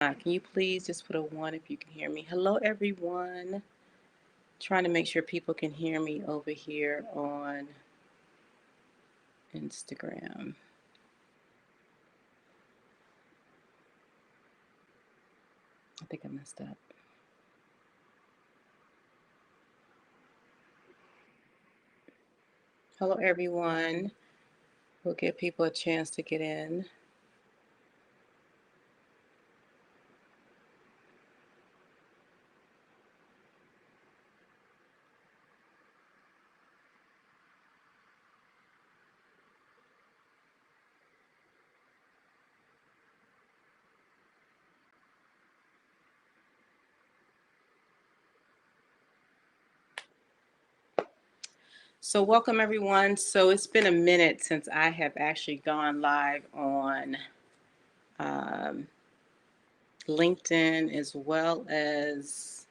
Can you please just put a one if you can hear me? Hello, everyone. Trying to make sure people can hear me over here on Instagram. I think I messed up. Hello, everyone. We'll give people a chance to get in. So, welcome, everyone. So, it's been a minute since I have actually gone live on um, LinkedIn as well as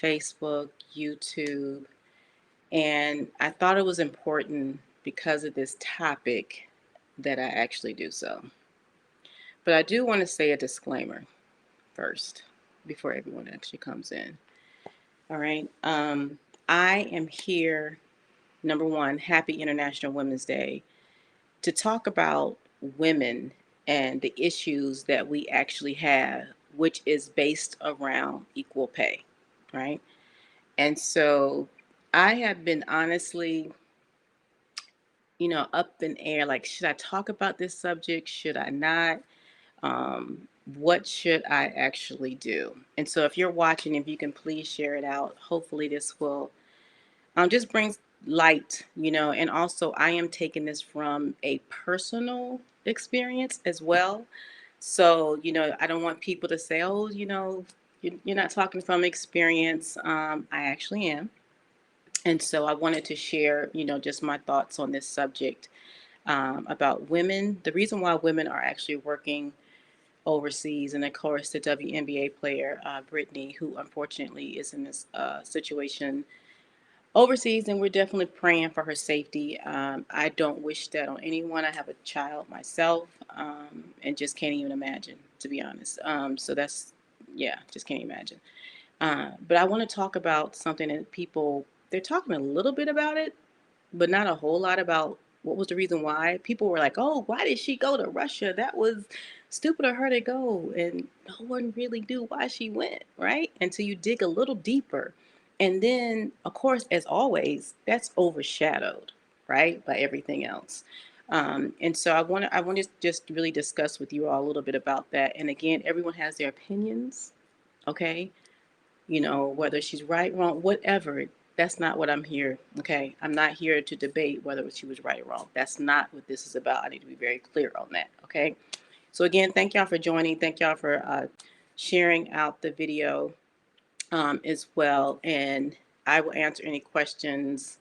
Facebook, YouTube. And I thought it was important because of this topic that I actually do so. But I do want to say a disclaimer first before everyone actually comes in. All right. I am here, number one, happy International Women's Day, to talk about women and the issues that we actually have, which is based around equal pay. Right. And so I have been honestly up in air. Like, should I talk about this subject? Should I not? What should I actually do? And so, if you're watching, if you can please share it out, hopefully, this will just brings light, and also I am taking this from a personal experience as well. So, I don't want people to say, oh, you're not talking from experience. I actually am. And so I wanted to share, just my thoughts on this subject about women, the reason why women are actually working overseas, and of course the WNBA player Brittney, who unfortunately is in this situation overseas, and we're definitely praying for her safety. I don't wish that on anyone. I have a child myself, and just can't even imagine, to be honest. So that's, yeah, just can't imagine. But I want to talk about something that people, they're talking a little bit about it, but not a whole lot about what was the reason why. People were like, oh, why did she go to Russia? That was stupid of her to go. And no one really knew why she went, right? Until you dig a little deeper. And then, of course, as always, that's overshadowed, right, by everything else. And so I want to just really discuss with you all a little bit about that. And again, everyone has their opinions, okay? Whether she's right, wrong, whatever. That's not what I'm here. Okay. I'm not here to debate whether she was right or wrong. That's not what this is about. I need to be very clear on that. Okay. So, again, thank y'all for joining. Thank y'all for sharing out the video as well. And I will answer any questions.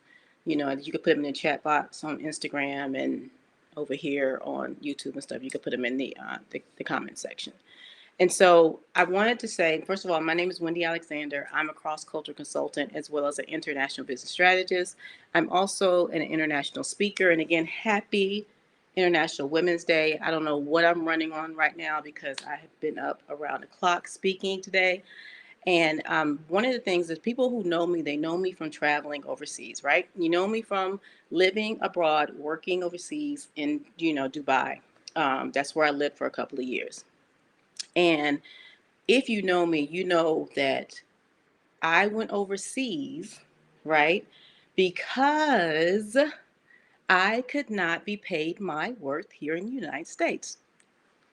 You could put them in the chat box on Instagram and over here on YouTube and stuff. You could put them in the comment section. And so I wanted to say, first of all, my name is Wendy Alexander. I'm a cross-cultural consultant as well as an international business strategist. I'm also an international speaker. And again, happy International Women's Day. I don't know what I'm running on right now because I have been up around the clock speaking today. And one of the things is people who know me, they know me from traveling overseas, right? You know me from living abroad, working overseas in, Dubai. That's where I lived for a couple of years. And if you know me, you know that I went overseas, right? Because I could not be paid my worth here in the United States.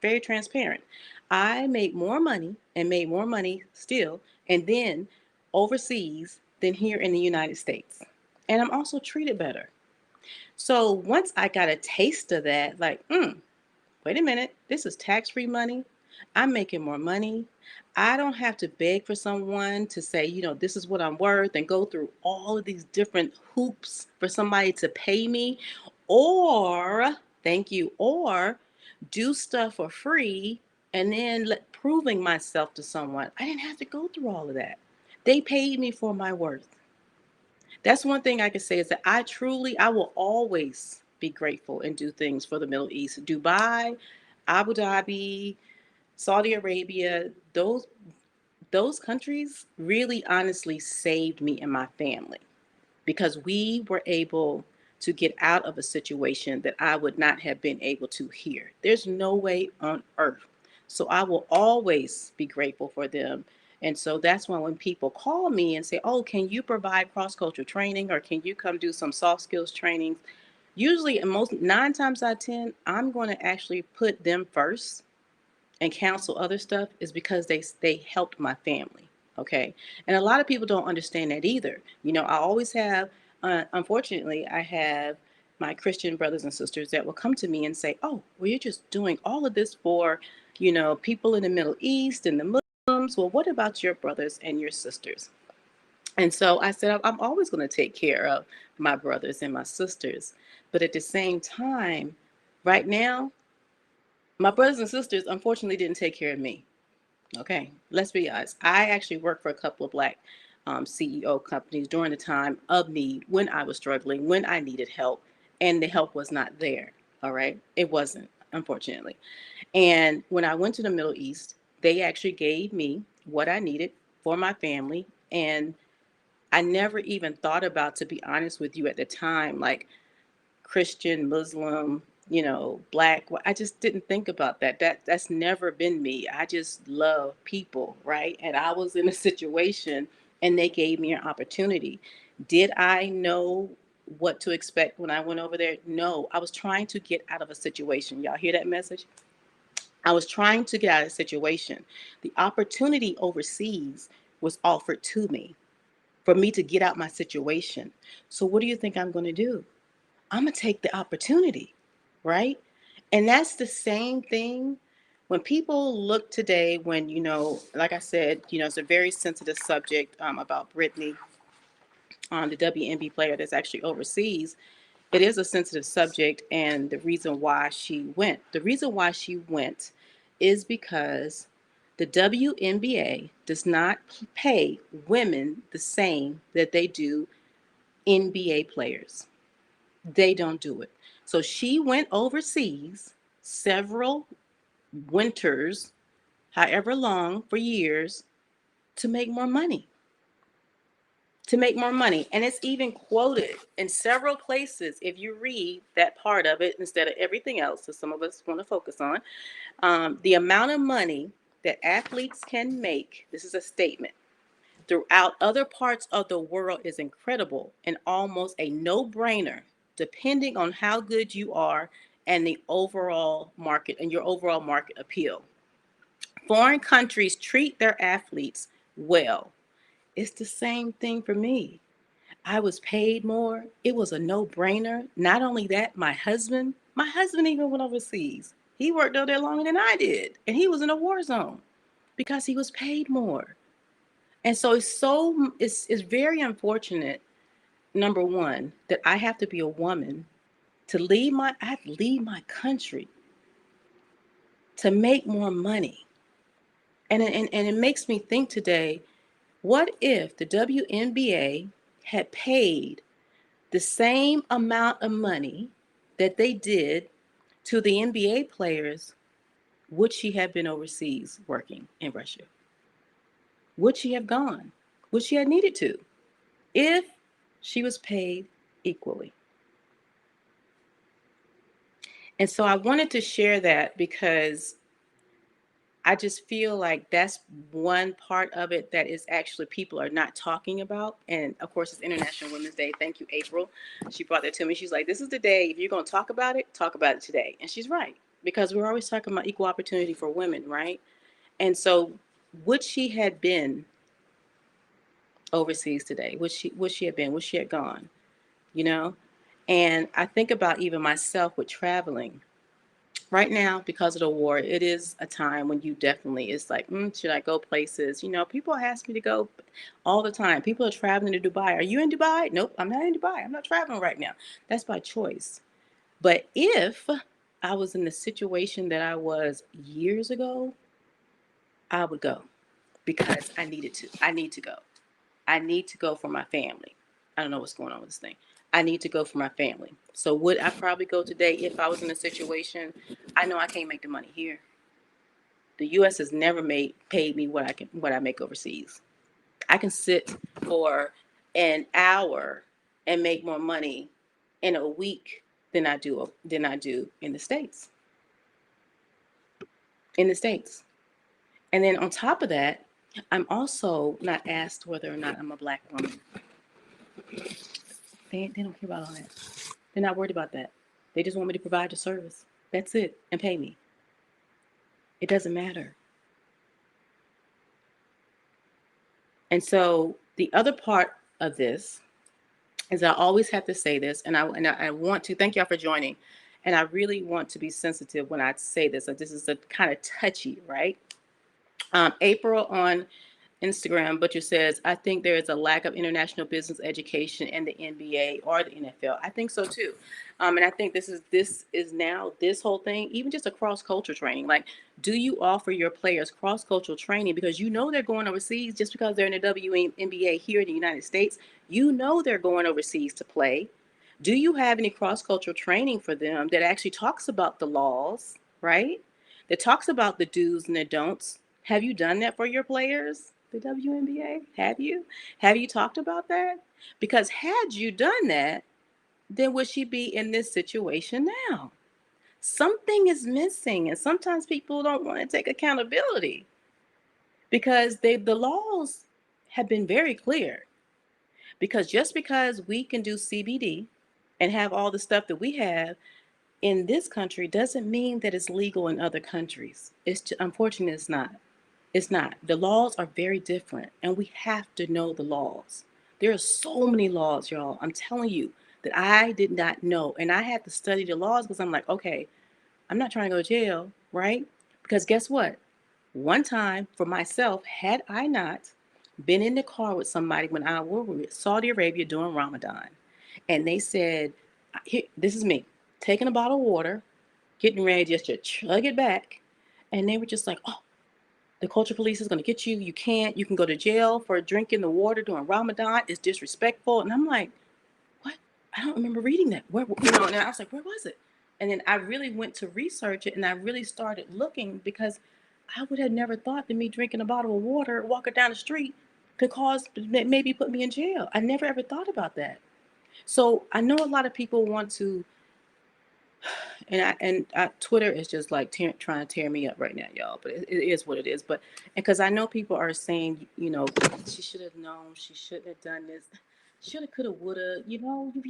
Very transparent. I made more money and made more money still, and then overseas than here in the United States. And I'm also treated better. So once I got a taste of that, like, wait a minute, this is tax-free money. I'm making more money. I don't have to beg for someone to say, this is what I'm worth and go through all of these different hoops for somebody to pay me, or thank you, or do stuff for free and then proving myself to someone. I didn't have to go through all of that. They paid me for my worth. That's one thing I can say is that I will always be grateful and do things for the Middle East. Dubai, Abu Dhabi, Saudi Arabia, those countries really honestly saved me and my family because we were able to get out of a situation that I would not have been able to here. There's no way on earth. So I will always be grateful for them. And so that's why when people call me and say, "Oh, can you provide cross-cultural training or can you come do some soft skills training?" Usually, and most 9 times out of 10, I'm going to actually put them first and counsel other stuff is because they helped my family. Okay. And a lot of people don't understand that either. I always have, unfortunately, I have my Christian brothers and sisters that will come to me and say, "Oh, well, you're just doing all of this for, people in the Middle East and the Muslims. Well, what about your brothers and your sisters?" And so I said, I'm always going to take care of my brothers and my sisters. But at the same time, right now, my brothers and sisters unfortunately didn't take care of me. Okay, let's be honest. I actually worked for a couple of Black CEO companies during the time of need when I was struggling, when I needed help, and the help was not there. All right, it wasn't, unfortunately. And when I went to the Middle East, they actually gave me what I needed for my family. And I never even thought about, to be honest with you, at the time, like Christian, Muslim, Black. I just didn't think about that. That's never been me. I just love people, right? And I was in a situation and they gave me an opportunity. Did I know what to expect when I went over there? No. I was trying to get out of a situation. Y'all hear that message? I was trying to get out of a situation. The opportunity overseas was offered to me for me to get out my situation. So what do you think I'm going to do? I'm going to take the opportunity, right? And that's the same thing when people look today, when, like I said, it's a very sensitive subject about Brittney, the WNBA player that's actually overseas. It is a sensitive subject. And the reason why she went is because the WNBA does not pay women the same that they do NBA players. They don't do it. So she went overseas several winters, however long, for years, to make more money. To make more money. And it's even quoted in several places if you read that part of it instead of everything else that some of us want to focus on. The amount of money that athletes can make, this is a statement, throughout other parts of the world is incredible and almost a no-brainer, depending on how good you are and the overall market and your overall market appeal. Foreign countries treat their athletes well. It's the same thing for me. I was paid more. It was a no-brainer. Not only that, my husband even went overseas. He worked out there longer than I did, and he was in a war zone because he was paid more. And so it's very unfortunate, number one, that I have to be a woman I have to leave my country to make more money. And it makes me think today, what if the WNBA had paid the same amount of money that they did to the NBA players? Would she have been overseas working in Russia? Would she have gone? Would she have needed to? If she was paid equally. And so I wanted to share that because I just feel like that's one part of it that is actually people are not talking about. And of course, it's International Women's Day. Thank you, April. She brought that to me. She's like, this is the day. If you're going to talk about it today. And she's right, because we're always talking about equal opportunity for women, right? And so would she had been overseas today? Would she have been? Would she have gone? You know? And I think about even myself with traveling. Right now, because of the war, it is a time when you definitely, it's like, should I go places? People ask me to go all the time. People are traveling to Dubai. Are you in Dubai? Nope, I'm not in Dubai. I'm not traveling right now. That's by choice. But if I was in the situation that I was years ago, I would go because I needed to. I need to go. I need to go for my family. I don't know what's going on with this thing. I need to go for my family. So would I probably go today if I was in a situation? I know I can't make the money here. The U.S. has never paid me what I make overseas. I can sit for an hour and make more money in a week than I do in the States. In the States. And then on top of that, I'm also not asked whether or not I'm a black woman. They don't care about all that. They're not worried about that. They just want me to provide the service. That's it. And pay me. It doesn't matter. And so the other part of this is I always have to say this, and I want to thank y'all for joining. And I really want to be sensitive when I say this. So this is a kind of touchy, right? April on Instagram, Butcher says, I think there is a lack of international business education in the NBA or the NFL. I think so too. And I think this is now this whole thing, even just a cross culture training. Like, do you offer your players cross cultural training because you know they're going overseas just because they're in the WNBA here in the United States? You know they're going overseas to play. Do you have any cross cultural training for them that actually talks about the laws, right? That talks about the do's and the don'ts? Have you done that for your players? The WNBA? Have you? Have you talked about that? Because had you done that, then would she be in this situation now? Something is missing, and sometimes people don't want to take accountability because the laws have been very clear. Because just because we can do CBD and have all the stuff that we have in this country doesn't mean that it's legal in other countries. Unfortunately, it's not. It's not. The laws are very different, and we have to know the laws. There are so many laws, y'all. I'm telling you that I did not know, and I had to study the laws because I'm like, okay, I'm not trying to go to jail, right? Because guess what? One time for myself, had I not been in the car with somebody when I was in Saudi Arabia during Ramadan, and they said, this is me, taking a bottle of water, getting ready just to chug it back, and they were just like, oh, the culture police is going to get you. You can go to jail for drinking the water during Ramadan. It's disrespectful. And I'm like, what? I don't remember reading that. And I was like, where was it? And then I really went to research it and I really started looking because I would have never thought that me drinking a bottle of water, walking down the street could maybe put me in jail. I never ever thought about that. So I know a lot of people want to Twitter is just like trying to tear me up right now, y'all. But it is what it is. But because I know people are saying, she should have known, she shouldn't have done this, shoulda, coulda, woulda. If you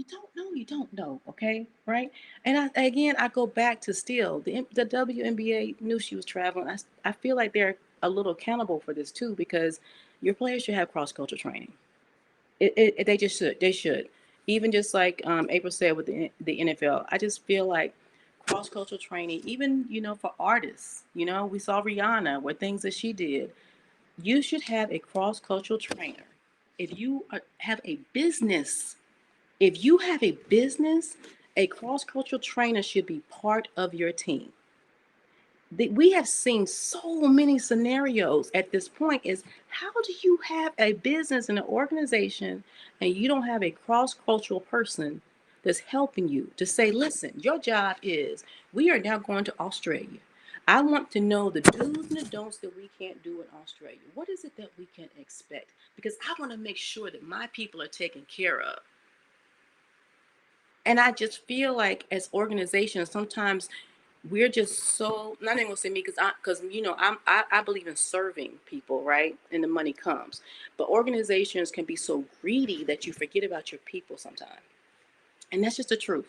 don't know, you don't know. Okay, right? And I go back to still the WNBA knew she was traveling. I feel like they're a little accountable for this too because your players should have cross culture training. They just should. They should. Even just like April said with the NFL, I just feel like cross cultural training, even for artists. We saw Rihanna with things that she did. You should have a cross cultural trainer. If you have a business, a cross cultural trainer should be part of your team. We have seen so many scenarios at this point is how do you have a business and an organization and you don't have a cross-cultural person that's helping you to say, listen, your job is we are now going to Australia. I want to know the do's and the don'ts that we can't do in Australia. What is it that we can expect? Because I want to make sure that my people are taken care of. And I just feel like as organizations, sometimes we're just so not even gonna say me because I believe in serving people, right? And the money comes. But organizations can be so greedy that you forget about your people sometimes. And that's just the truth.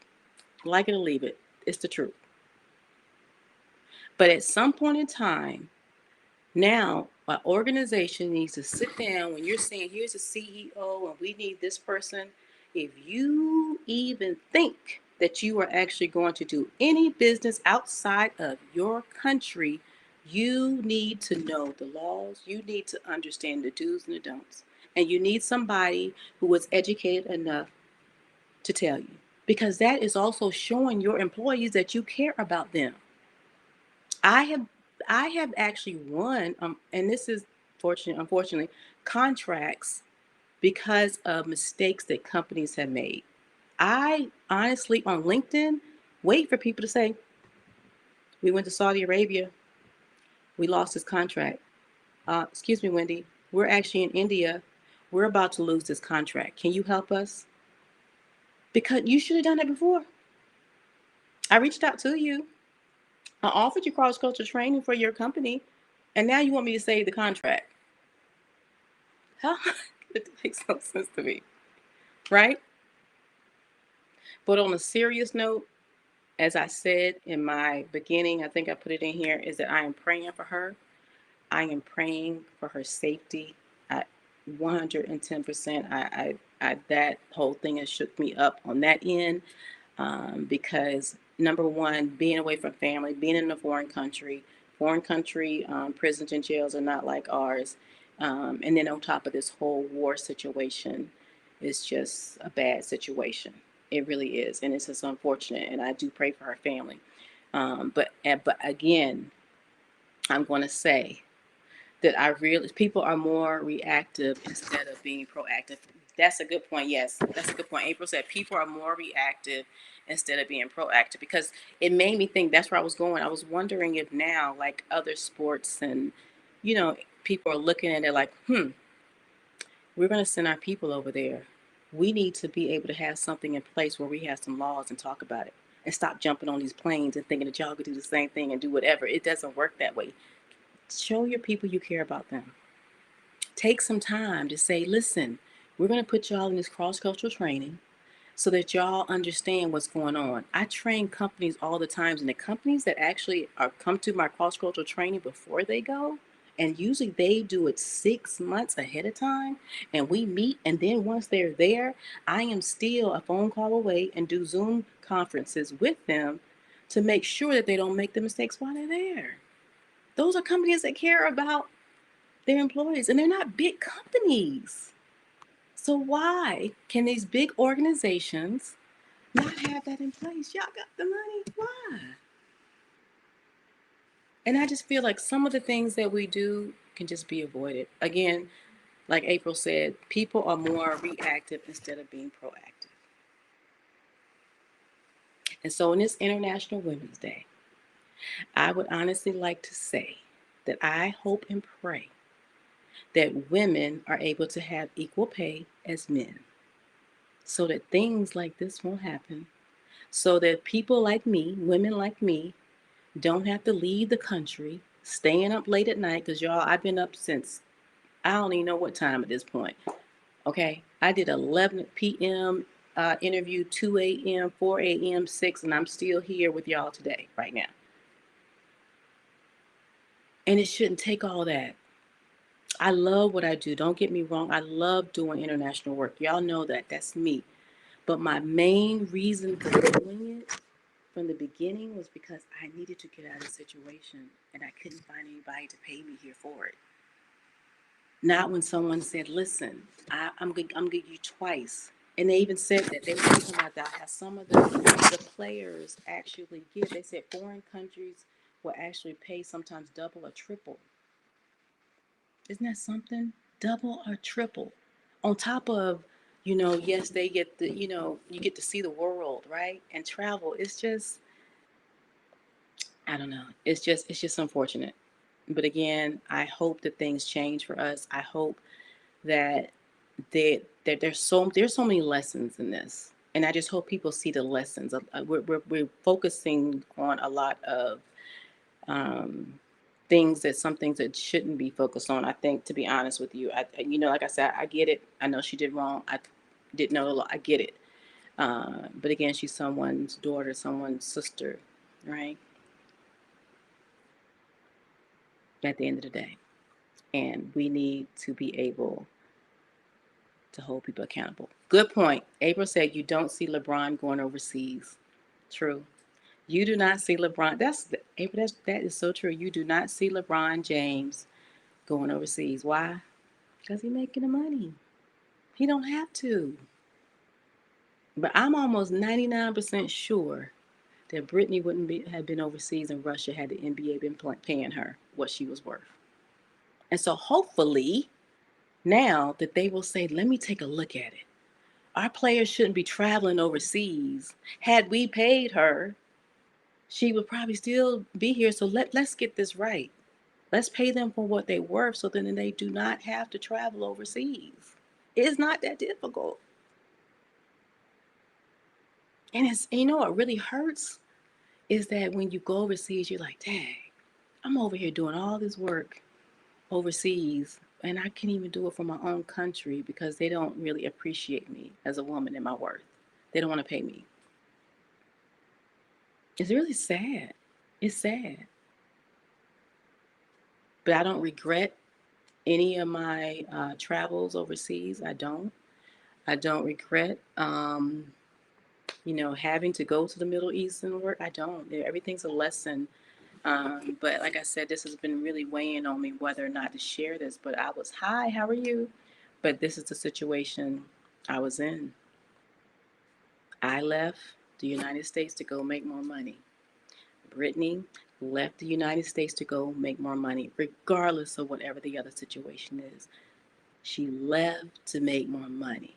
Like it or leave it. It's the truth. But at some point in time, now, an organization needs to sit down when you're saying, here's a CEO and we need this person. If you even think that you are actually going to do any business outside of your country, you need to know the laws. You need to understand the do's and the don'ts. And you need somebody who is educated enough to tell you. Because that is also showing your employees that you care about them. I have I have actually won, and this is unfortunately, contracts because of mistakes that companies have made. I honestly on LinkedIn wait for people to say, we went to Saudi Arabia. We lost his contract. Excuse me, Wendy. We're actually in India. We're about to lose this contract. Can you help us? Because you should have done it before. I reached out to you. I offered you cross cultural training for your company, and now you want me to save the contract. How? It makes no sense to me, right? But on a serious note, as I said in my beginning, I think I put it in here, is that I am praying for her. I am praying for her safety. I 110%. That whole thing has shook me up on that end, because number one, being away from family, being in a foreign country prisons and jails are not like ours, and then on top of this whole war situation, it's just a bad situation. It really is, and it's just unfortunate. And I do pray for her family. But again, I'm going to say that I really people are more reactive instead of being proactive. That's a good point. Yes, that's a good point. April said people are more reactive instead of being proactive, because it made me think that's where I was going. I was wondering if now, like other sports, and you know, people are looking at it like, we're going to send our people over there. We need to be able to have something in place where we have some laws and talk about it, and stop jumping on these planes and thinking that y'all could do the same thing and do whatever. It doesn't work that way. Show your people you care about them. Take some time to say, listen, we're going to put y'all in this cross cultural training so that y'all understand what's going on. I train companies all the time, and the companies that actually come to my cross cultural training before they go, and usually they do it 6 months ahead of time, and we meet, and then once they're there, I am still a phone call away and do Zoom conferences with them to make sure that they don't make the mistakes while they're there. Those are companies that care about their employees, and they're not big companies. So why can these big organizations not have that in place? Y'all got the money. Why? And I just feel like some of the things that we do can just be avoided. Again, like April said, people are more reactive instead of being proactive. And so, in this International Women's Day, I would honestly like to say that I hope and pray that women are able to have equal pay as men, so that things like this won't happen, so that people like me, women like me, don't have to leave the country, staying up late at night, because y'all, I've been up since I don't even know what time at this point. Okay, I did 11 p.m. Interview, 2 a.m., 4 a.m., 6, and I'm still here with y'all today, right now. And it shouldn't take all that. I love what I do. Don't get me wrong. I love doing international work. Y'all know that. That's me. But my main reason for doing it from the beginning was because I needed to get out of the situation, and I couldn't find anybody to pay me here for it. Not when someone said, listen, I'm going to give you twice. And they even said that. They were talking about that, how some of the players actually give. They said foreign countries will actually pay sometimes double or triple. Isn't that something? Double or triple. On top of, yes, they get you get to see the world, right? And travel. It's just, I don't know. It's just unfortunate. But again, I hope that things change for us. I hope that there's so many lessons in this, and I just hope people see the lessons. We're focusing on a lot of um, some things that shouldn't be focused on. I think, to be honest with you, like I said, I get it. I know she did wrong. I didn't know a lot. I get it. But again, she's someone's daughter, someone's sister, right? At the end of the day, and we need to be able to hold people accountable. Good point. April said you don't see LeBron going overseas. True. You do not see LeBron. April. That is so true. You do not see LeBron James going overseas. Why? Because he's making the money. He don't have to. But I'm almost 99% sure that Brittney wouldn't have been overseas in Russia had the NBA been paying her what she was worth. And so hopefully now that they will say, let me take a look at it. Our players shouldn't be traveling overseas. Had we paid her, she would probably still be here. So let's get this right. Let's pay them for what they're worth so then they do not have to travel overseas. It's not that difficult. And you know what really hurts is that when you go overseas, you're like, dang, I'm over here doing all this work overseas and I can't even do it for my own country because they don't really appreciate me as a woman and my worth. They don't want to pay me. It's really sad. It's sad. But I don't regret any of my travels overseas. I don't. I don't regret, having to go to the Middle East and work. I don't. Everything's a lesson. But like I said, this has been really weighing on me whether or not to share this. But I was, hi, how are you? But this is the situation I was in. I left the United States to go make more money. Brittney left the United States to go make more money, regardless of whatever the other situation is. She left to make more money.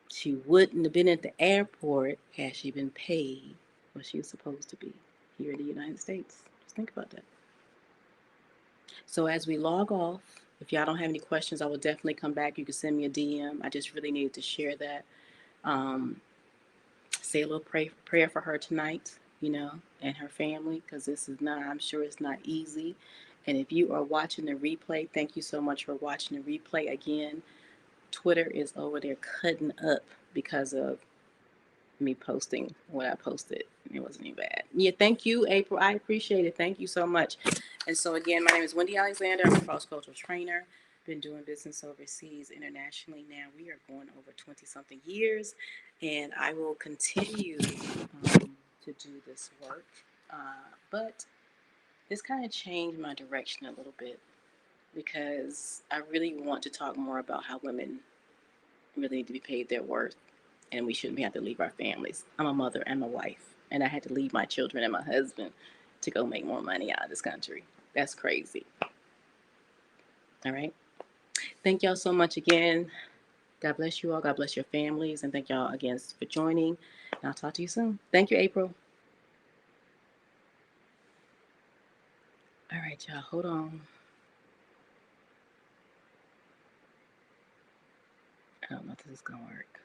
She wouldn't have been at the airport had she been paid what she was supposed to be here in the United States. Just think about that. So as we log off, if y'all don't have any questions, I will definitely come back. You can send me a DM. I just really needed to share that. Um, Say a little prayer for her tonight, and her family, because this is not, I'm sure it's not easy. And if you are watching the replay, thank you so much for watching the replay. Again, Twitter is over there cutting up because of me posting what I posted. It wasn't even bad. Yeah, thank you, April. I appreciate it. Thank you so much. And so again, my name is Wendy Alexander. I'm a cross-cultural trainer. Been doing business overseas, internationally. Now we are going over 20-something years, and I will continue to do this work. But this kind of changed my direction a little bit because I really want to talk more about how women really need to be paid their worth, and we shouldn't have to leave our families. I'm a mother and a wife, and I had to leave my children and my husband to go make more money out of this country. That's crazy. All right. Thank y'all so much again. God bless you all. God bless your families. And thank y'all again for joining. And I'll talk to you soon. Thank you, April. All right, y'all. Hold on. I don't know if this is going to work.